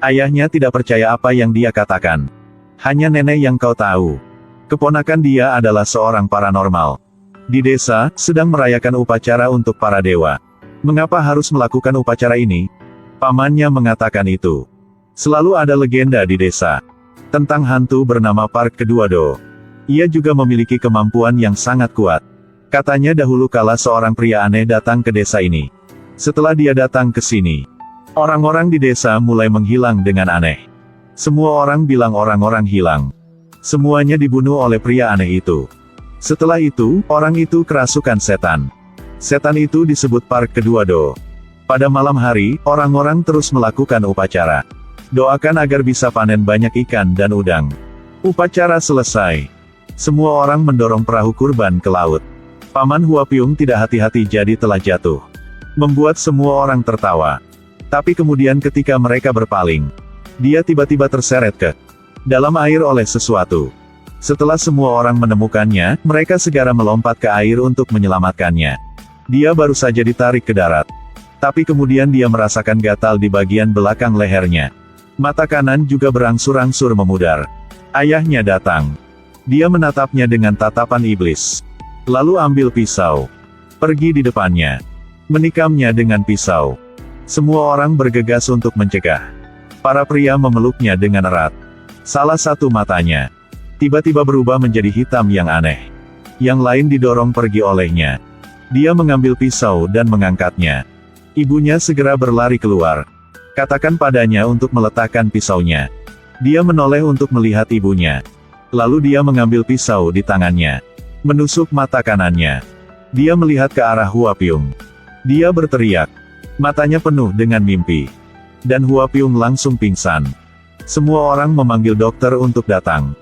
Ayahnya tidak percaya apa yang dia katakan. Hanya nenek yang kau tahu. Keponakan dia adalah seorang paranormal. Di desa, sedang merayakan upacara untuk para dewa. Mengapa harus melakukan upacara ini? Pamannya mengatakan itu. Selalu ada legenda di desa tentang hantu bernama Park Keduado. Ia juga memiliki kemampuan yang sangat kuat. Katanya dahulu kala seorang pria aneh datang ke desa ini. Setelah dia datang ke sini, orang-orang di desa mulai menghilang dengan aneh. Semua orang bilang orang-orang hilang. Semuanya dibunuh oleh pria aneh itu. Setelah itu, orang itu kerasukan setan. Setan itu disebut Park Keduado. Pada malam hari, orang-orang terus melakukan upacara. Doakan agar bisa panen banyak ikan dan udang. Upacara selesai. Semua orang mendorong perahu kurban ke laut. Paman Huapiung tidak hati-hati jadi telah jatuh. Membuat semua orang tertawa. Tapi kemudian ketika mereka berpaling, dia tiba-tiba terseret ke dalam air oleh sesuatu. Setelah semua orang menemukannya, mereka segera melompat ke air untuk menyelamatkannya. Dia baru saja ditarik ke darat. Tapi kemudian dia merasakan gatal di bagian belakang lehernya. Mata kanan juga berangsur-angsur memudar. Ayahnya datang. Dia menatapnya dengan tatapan iblis. Lalu ambil pisau. Pergi di depannya. Menikamnya dengan pisau. Semua orang bergegas untuk mencegah. Para pria memeluknya dengan erat. Salah satu matanya tiba-tiba berubah menjadi hitam yang aneh. Yang lain didorong pergi olehnya. Dia mengambil pisau dan mengangkatnya. Ibunya segera berlari keluar. Katakan padanya untuk meletakkan pisaunya. Dia menoleh untuk melihat ibunya. Lalu dia mengambil pisau di tangannya. Menusuk mata kanannya. Dia melihat ke arah Huapiung. Dia berteriak. Matanya penuh dengan mimpi. Dan Huapiung langsung pingsan. Semua orang memanggil dokter untuk datang.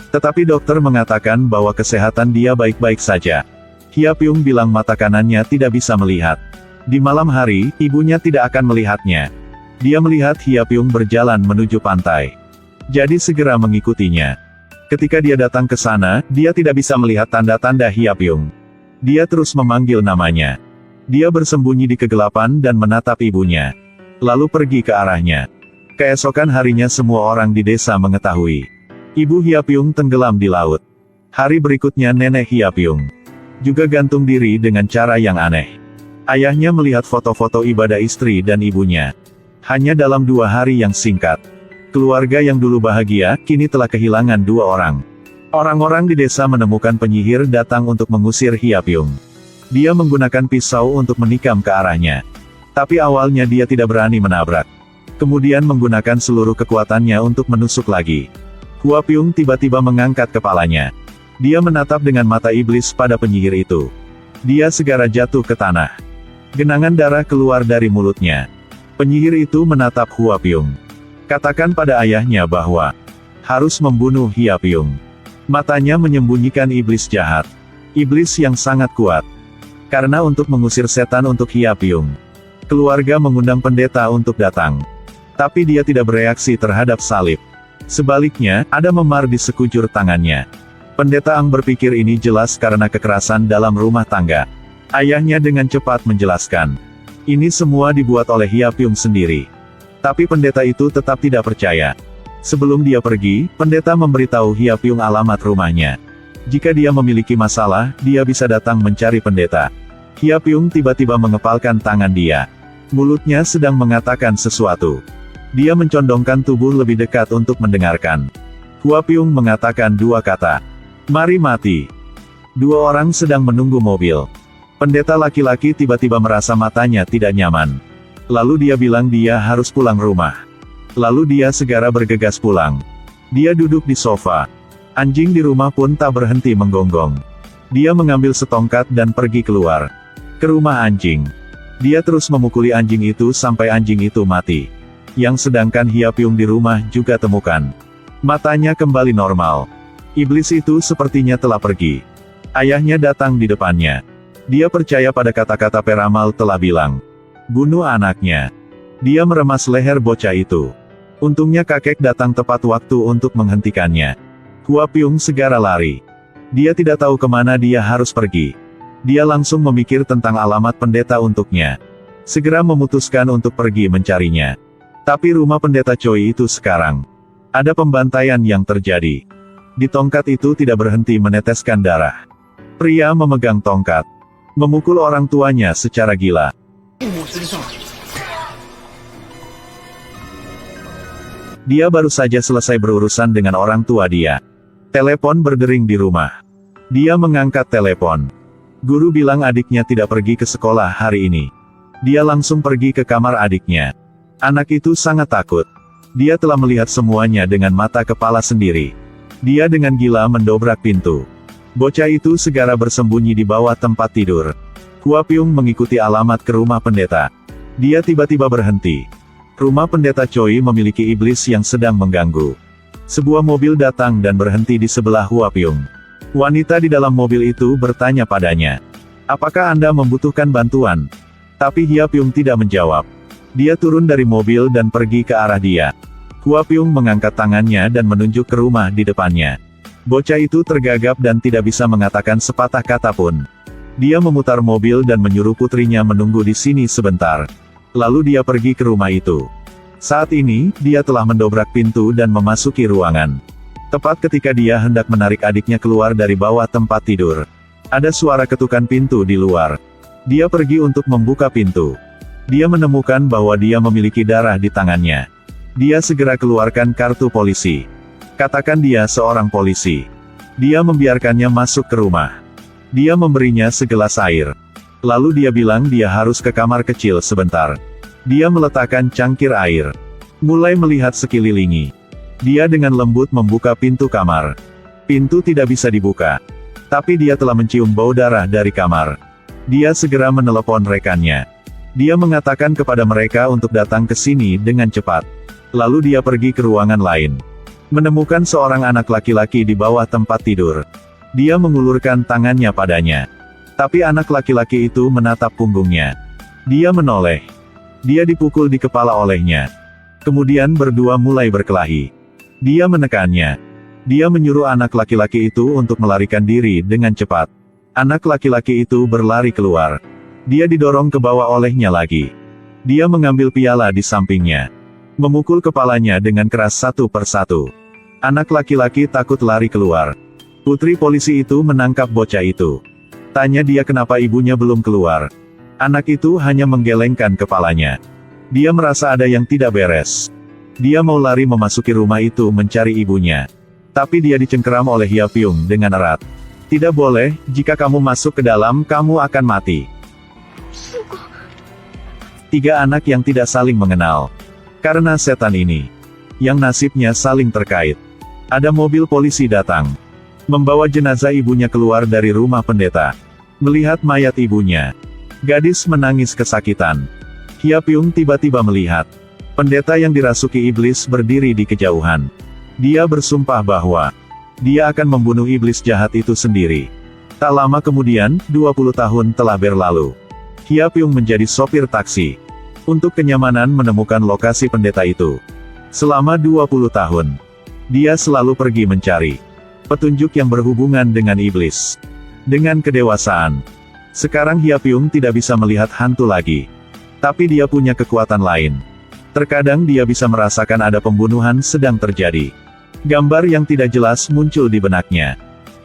Tetapi dokter mengatakan bahwa kesehatan dia baik-baik saja. Huapiung bilang mata kanannya tidak bisa melihat. Di malam hari, ibunya tidak akan melihatnya. Dia melihat Huapiung berjalan menuju pantai. Jadi segera mengikutinya. Ketika dia datang ke sana, dia tidak bisa melihat tanda-tanda Huapiung. Dia terus memanggil namanya. Dia bersembunyi di kegelapan dan menatap ibunya. Lalu pergi ke arahnya. Keesokan harinya semua orang di desa mengetahui. Ibu Huapiung tenggelam di laut. Hari berikutnya nenek Huapiung juga gantung diri dengan cara yang aneh. Ayahnya melihat foto-foto ibadah istri dan ibunya. Hanya dalam 2 hari yang singkat. Keluarga yang dulu bahagia, kini telah kehilangan 2 orang. Orang-orang di desa menemukan penyihir datang untuk mengusir Huapiung. Dia menggunakan pisau untuk menikam ke arahnya. Tapi awalnya dia tidak berani menabrak. Kemudian menggunakan seluruh kekuatannya untuk menusuk lagi. Huapiung tiba-tiba mengangkat kepalanya. Dia menatap dengan mata iblis pada penyihir itu. Dia segera jatuh ke tanah. Genangan darah keluar dari mulutnya. Penyihir itu menatap Huapiung. Katakan pada ayahnya bahwa harus membunuh Huapiung. Matanya menyembunyikan iblis jahat. Iblis yang sangat kuat. Karena untuk mengusir setan untuk Huapiung, keluarga mengundang pendeta untuk datang. Tapi dia tidak bereaksi terhadap salib. Sebaliknya, ada memar di sekujur tangannya. Pendeta Ang berpikir ini jelas karena kekerasan dalam rumah tangga. Ayahnya dengan cepat menjelaskan. Ini semua dibuat oleh Huapiung sendiri. Tapi pendeta itu tetap tidak percaya. Sebelum dia pergi, pendeta memberitahu Huapiung alamat rumahnya. Jika dia memiliki masalah, dia bisa datang mencari pendeta. Huapiung tiba-tiba mengepalkan tangan dia. Mulutnya sedang mengatakan sesuatu. Dia mencondongkan tubuh lebih dekat untuk mendengarkan. Huapiung mengatakan 2 kata. Mari mati. 2 orang sedang menunggu mobil. Pendeta laki-laki tiba-tiba merasa matanya tidak nyaman. Lalu dia bilang dia harus pulang rumah. Lalu dia segera bergegas pulang. Dia duduk di sofa. Anjing di rumah pun tak berhenti menggonggong. Dia mengambil setongkat dan pergi keluar. Ke rumah anjing. Dia terus memukuli anjing itu sampai anjing itu mati. Yang sedangkan Huapiung di rumah juga temukan. Matanya kembali normal. Iblis itu sepertinya telah pergi. Ayahnya datang di depannya. Dia percaya pada kata-kata peramal telah bilang. Bunuh anaknya. Dia meremas leher bocah itu. Untungnya kakek datang tepat waktu untuk menghentikannya. Huapiung segera lari. Dia tidak tahu kemana dia harus pergi. Dia langsung memikir tentang alamat pendeta untuknya. Segera memutuskan untuk pergi mencarinya. Tapi rumah pendeta Choi itu sekarang, ada pembantaian yang terjadi. Di tongkat itu tidak berhenti meneteskan darah. Pria memegang tongkat, memukul orang tuanya secara gila. Dia baru saja selesai berurusan dengan orang tua dia. Telepon berdering di rumah. Dia mengangkat telepon. Guru bilang adiknya tidak pergi ke sekolah hari ini. Dia langsung pergi ke kamar adiknya. Anak itu sangat takut. Dia telah melihat semuanya dengan mata kepala sendiri. Dia dengan gila mendobrak pintu. Bocah itu segera bersembunyi di bawah tempat tidur. Hua Pyung mengikuti alamat ke rumah pendeta. Dia tiba-tiba berhenti. Rumah pendeta Choi memiliki iblis yang sedang mengganggu. Sebuah mobil datang dan berhenti di sebelah Hua Pyung. Wanita di dalam mobil itu bertanya padanya, "Apakah Anda membutuhkan bantuan?" Tapi Hua Pyung tidak menjawab. Dia turun dari mobil dan pergi ke arah dia. Hua Pyung mengangkat tangannya dan menunjuk ke rumah di depannya. Bocah itu tergagap dan tidak bisa mengatakan sepatah kata pun. Dia memutar mobil dan menyuruh putrinya menunggu di sini sebentar. Lalu dia pergi ke rumah itu. Saat ini, dia telah mendobrak pintu dan memasuki ruangan. Tepat ketika dia hendak menarik adiknya keluar dari bawah tempat tidur, ada suara ketukan pintu di luar. Dia pergi untuk membuka pintu. Dia menemukan bahwa dia memiliki darah di tangannya. Dia segera keluarkan kartu polisi. Katakan dia seorang polisi. Dia membiarkannya masuk ke rumah. Dia memberinya segelas air. Lalu dia bilang dia harus ke kamar kecil sebentar. Dia meletakkan cangkir air. Mulai melihat sekelilingi. Dia dengan lembut membuka pintu kamar. Pintu tidak bisa dibuka. Tapi dia telah mencium bau darah dari kamar. Dia segera menelepon rekannya. Dia mengatakan kepada mereka untuk datang ke sini dengan cepat. Lalu dia pergi ke ruangan lain. Menemukan seorang anak laki-laki di bawah tempat tidur. Dia mengulurkan tangannya padanya. Tapi anak laki-laki itu menatap punggungnya. Dia menoleh. Dia dipukul di kepala olehnya. Kemudian berdua mulai berkelahi. Dia menekannya. Dia menyuruh anak laki-laki itu untuk melarikan diri dengan cepat. Anak laki-laki itu berlari keluar. Dia didorong ke bawah olehnya lagi. Dia mengambil piala di sampingnya. Memukul kepalanya dengan keras satu persatu. Anak laki-laki takut lari keluar. Putri polisi itu menangkap bocah itu. Tanya dia kenapa ibunya belum keluar. Anak itu hanya menggelengkan kepalanya. Dia merasa ada yang tidak beres. Dia mau lari memasuki rumah itu mencari ibunya. Tapi dia dicengkeram oleh Hua Pyung dengan erat. Tidak boleh, jika kamu masuk ke dalam kamu akan mati. Tiga anak yang tidak saling mengenal. Karena setan ini, yang nasibnya saling terkait. Ada mobil polisi datang. Membawa jenazah ibunya keluar dari rumah pendeta. Melihat mayat ibunya, gadis menangis kesakitan. Hua Pyung tiba-tiba melihat pendeta yang dirasuki iblis berdiri di kejauhan. Dia bersumpah bahwa dia akan membunuh iblis jahat itu sendiri. Tak lama kemudian, 20 tahun telah berlalu. Hua Pyung menjadi sopir taksi. Untuk kenyamanan menemukan lokasi pendeta itu. Selama 20 tahun, dia selalu pergi mencari petunjuk yang berhubungan dengan iblis. Dengan kedewasaan, sekarang Hua Pyung tidak bisa melihat hantu lagi. Tapi dia punya kekuatan lain. Terkadang dia bisa merasakan ada pembunuhan sedang terjadi. Gambar yang tidak jelas muncul di benaknya.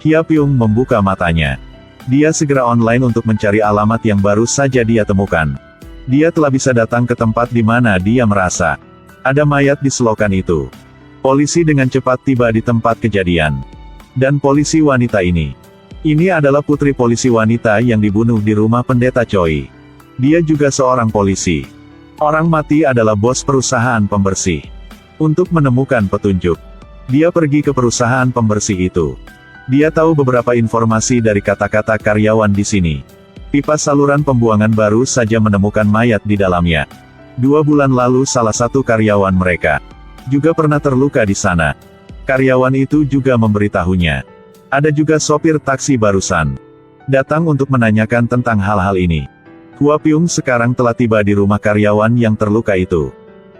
Hua Pyung membuka matanya. Dia segera online untuk mencari alamat yang baru saja dia temukan. Dia telah bisa datang ke tempat di mana dia merasa ada mayat di selokan itu. Polisi dengan cepat tiba di tempat kejadian. Dan polisi wanita ini adalah putri polisi wanita yang dibunuh di rumah pendeta Choi. Dia juga seorang polisi. Orang mati adalah bos perusahaan pembersih. Untuk menemukan petunjuk, dia pergi ke perusahaan pembersih itu. Dia tahu beberapa informasi dari kata-kata karyawan di sini. Pipa saluran pembuangan baru saja menemukan mayat di dalamnya. 2 bulan lalu salah satu karyawan mereka juga pernah terluka di sana. Karyawan itu juga memberitahunya. Ada juga sopir taksi barusan datang untuk menanyakan tentang hal-hal ini. Hua Pyung sekarang telah tiba di rumah karyawan yang terluka itu.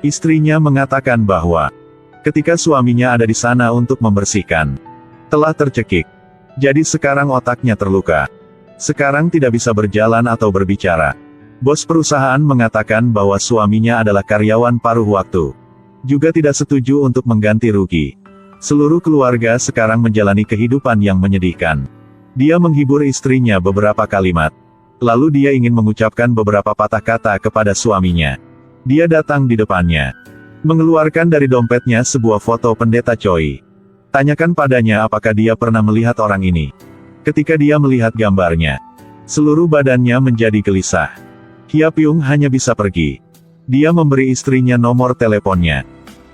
Istrinya mengatakan bahwa ketika suaminya ada di sana untuk membersihkan, telah tercekik. Jadi sekarang otaknya terluka. Sekarang tidak bisa berjalan atau berbicara. Bos perusahaan mengatakan bahwa suaminya adalah karyawan paruh waktu. Juga tidak setuju untuk mengganti rugi. Seluruh keluarga sekarang menjalani kehidupan yang menyedihkan. Dia menghibur istrinya beberapa kalimat. Lalu dia ingin mengucapkan beberapa patah kata kepada suaminya. Dia datang di depannya. Mengeluarkan dari dompetnya sebuah foto pendeta Choi. Tanyakan padanya apakah dia pernah melihat orang ini. Ketika dia melihat gambarnya, seluruh badannya menjadi gelisah. Hyapyung hanya bisa pergi. Dia memberi istrinya nomor teleponnya.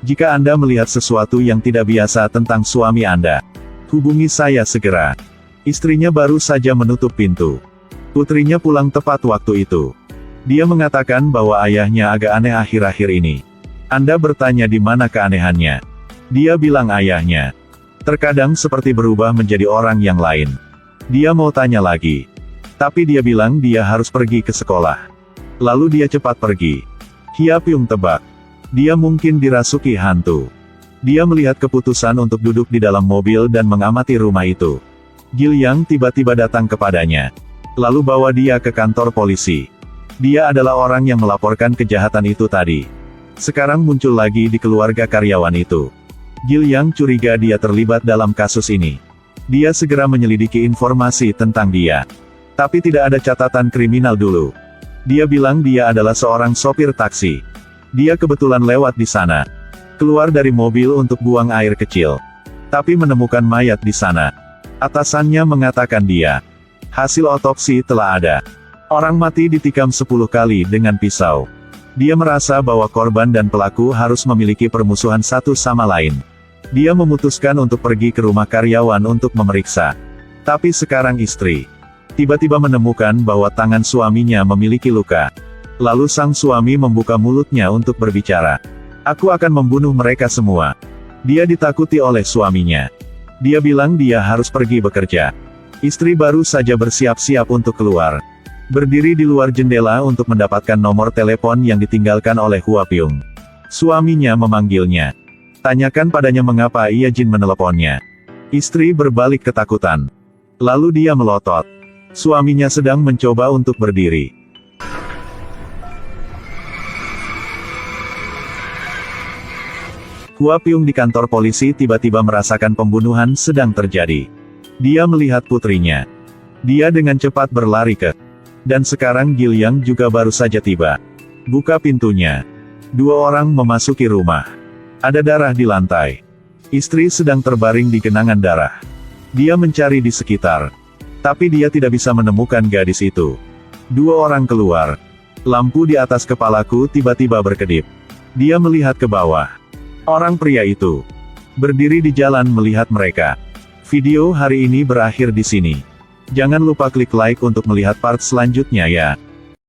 Jika Anda melihat sesuatu yang tidak biasa tentang suami Anda, hubungi saya segera. Istrinya baru saja menutup pintu. Putrinya pulang tepat waktu itu. Dia mengatakan bahwa ayahnya agak aneh akhir-akhir ini. Anda bertanya di mana keanehannya. Dia bilang ayahnya terkadang seperti berubah menjadi orang yang lain. Dia mau tanya lagi. Tapi dia bilang dia harus pergi ke sekolah. Lalu dia cepat pergi. Hyapyung tebak. Dia mungkin dirasuki hantu. Dia melihat keputusan untuk duduk di dalam mobil dan mengamati rumah itu. Gilyang tiba-tiba datang kepadanya. Lalu bawa dia ke kantor polisi. Dia adalah orang yang melaporkan kejahatan itu tadi. Sekarang muncul lagi di keluarga karyawan itu. Gilyang curiga dia terlibat dalam kasus ini. Dia segera menyelidiki informasi tentang dia. Tapi tidak ada catatan kriminal dulu. Dia bilang dia adalah seorang sopir taksi. Dia kebetulan lewat di sana. Keluar dari mobil untuk buang air kecil. Tapi menemukan mayat di sana. Atasannya mengatakan dia. Hasil otopsi telah ada. Orang mati ditikam 10 kali dengan pisau. Dia merasa bahwa korban dan pelaku harus memiliki permusuhan satu sama lain. Dia memutuskan untuk pergi ke rumah karyawan untuk memeriksa. Tapi sekarang istri tiba-tiba menemukan bahwa tangan suaminya memiliki luka. Lalu sang suami membuka mulutnya untuk berbicara. Aku akan membunuh mereka semua. Dia ditakuti oleh suaminya. Dia bilang dia harus pergi bekerja. Istri baru saja bersiap-siap untuk keluar. Berdiri di luar jendela untuk mendapatkan nomor telepon yang ditinggalkan oleh Hyapyung. Suaminya memanggilnya. Tanyakan padanya mengapa ia jin meneleponnya. Istri berbalik ketakutan. Lalu dia melotot. Suaminya sedang mencoba untuk berdiri. Hyapyung di kantor polisi tiba-tiba merasakan pembunuhan sedang terjadi. Dia melihat putrinya. Dia dengan cepat berlari ke. Dan sekarang Gilyang juga baru saja tiba. Buka pintunya. 2 orang memasuki rumah. Ada darah di lantai. Istri sedang terbaring di genangan darah. Dia mencari di sekitar. Tapi dia tidak bisa menemukan gadis itu. 2 orang keluar. Lampu di atas kepalaku tiba-tiba berkedip. Dia melihat ke bawah. Orang pria itu berdiri di jalan melihat mereka. Video hari ini berakhir di sini. Jangan lupa klik like untuk melihat part selanjutnya ya.